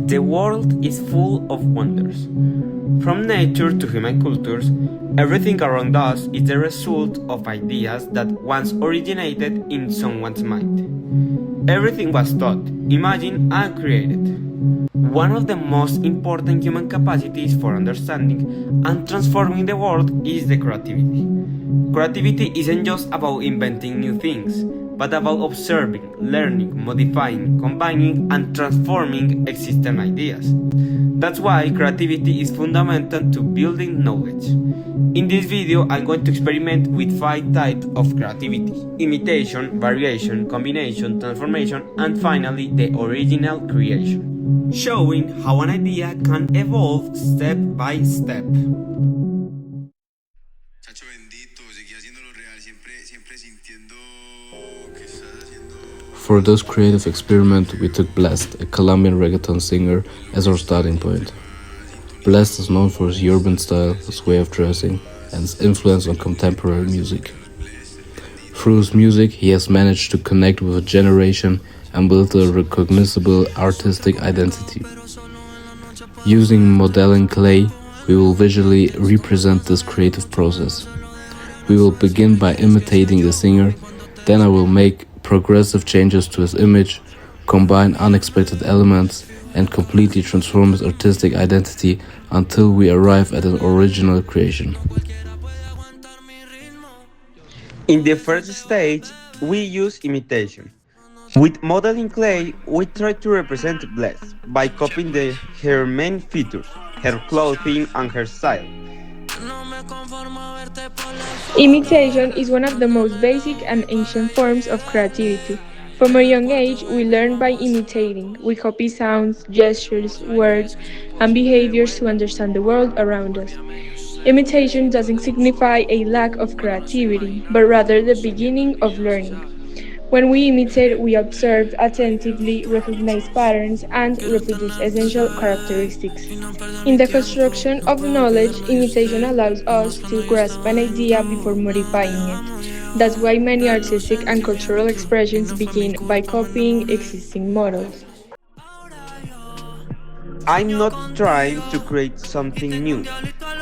The world is full of wonders. From nature to human cultures, everything around us is the result of ideas that once originated in someone's mind. Everything was thought, imagined, and created. One of the most important human capacities for understanding and transforming the world is the creativity. Creativity isn't just about inventing new things, but about observing, learning, modifying, combining, and transforming existing ideas. That's why creativity is fundamental to building knowledge. In this video, I'm going to experiment with 5 types of creativity: imitation, variation, combination, transformation, and finally the original creation, showing how an idea can evolve step by step. For this creative experiment, we took Blessd, a Colombian reggaeton singer, as our starting point. Blessd is known for his urban style, his way of dressing, and his influence on contemporary music. Through his music, he has managed to connect with a generation and build a recognizable artistic identity. Using modeling clay, we will visually represent this creative process. We will begin by imitating the singer, then I will make progressive changes to his image, combine unexpected elements, and completely transform his artistic identity until we arrive at an original creation. In the first stage, we use imitation. With modeling clay, we try to represent Blessd by copying her main features, her clothing and her style. Imitation is one of the most basic and ancient forms of creativity. From a young age, we learn by imitating. We copy sounds, gestures, words, and behaviors to understand the world around us. Imitation doesn't signify a lack of creativity, but rather the beginning of learning. When we imitate, we observe attentively, recognize patterns, and reproduce essential characteristics. In the construction of knowledge, imitation allows us to grasp an idea before modifying it. That's why many artistic and cultural expressions begin by copying existing models. I'm not trying to create something new,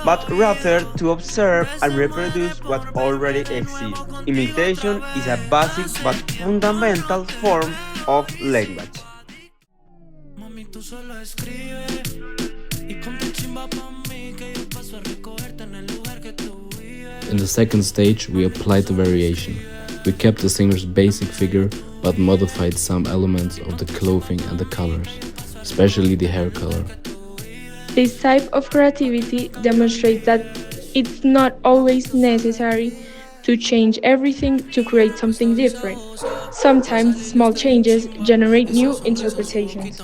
but rather to observe and reproduce what already exists. Imitation is a basic but fundamental form of language. In the second stage, we applied the variation. We kept the singer's basic figure, but modified some elements of the clothing and the colors, especially the hair color. This type of creativity demonstrates that it's not always necessary to change everything to create something different. Sometimes small changes generate new interpretations.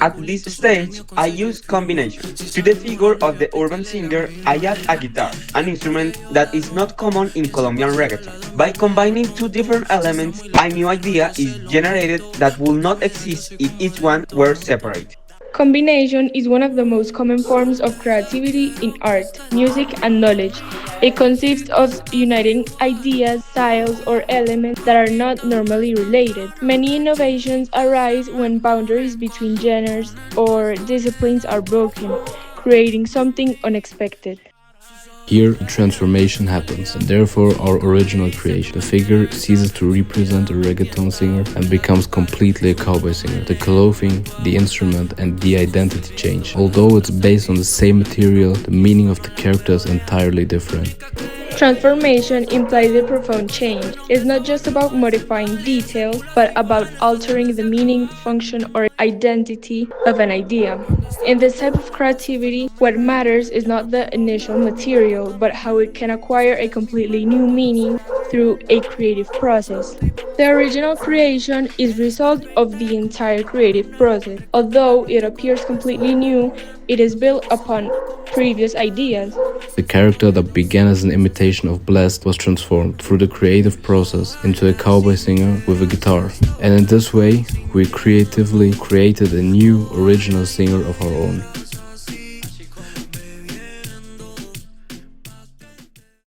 At this stage, I use combination. To the figure of the urban singer, I add a guitar, an instrument that is not common in Colombian reggaeton. By combining 2 different elements, a new idea is generated that would not exist if each one were separate. Combination is one of the most common forms of creativity in art, music, and knowledge. It consists of uniting ideas, styles, or elements that are not normally related. Many innovations arise when boundaries between genres or disciplines are broken, creating something unexpected. Here, a transformation happens, and therefore our original creation. The figure ceases to represent a reggaeton singer and becomes completely a cowboy singer. The clothing, the instrument, and the identity change. Although it's based on the same material, the meaning of the character is entirely different. Transformation implies a profound change. It's not just about modifying details, but about altering the meaning, function, or identity of an idea. In this type of creativity, what matters is not the initial material, but how it can acquire a completely new meaning through a creative process. The original creation is the result of the entire creative process. Although it appears completely new, it is built upon previous ideas. The character that began as an imitation of Blessd was transformed through the creative process into a cowboy singer with a guitar. And in this way, we creatively created a new original singer of our own.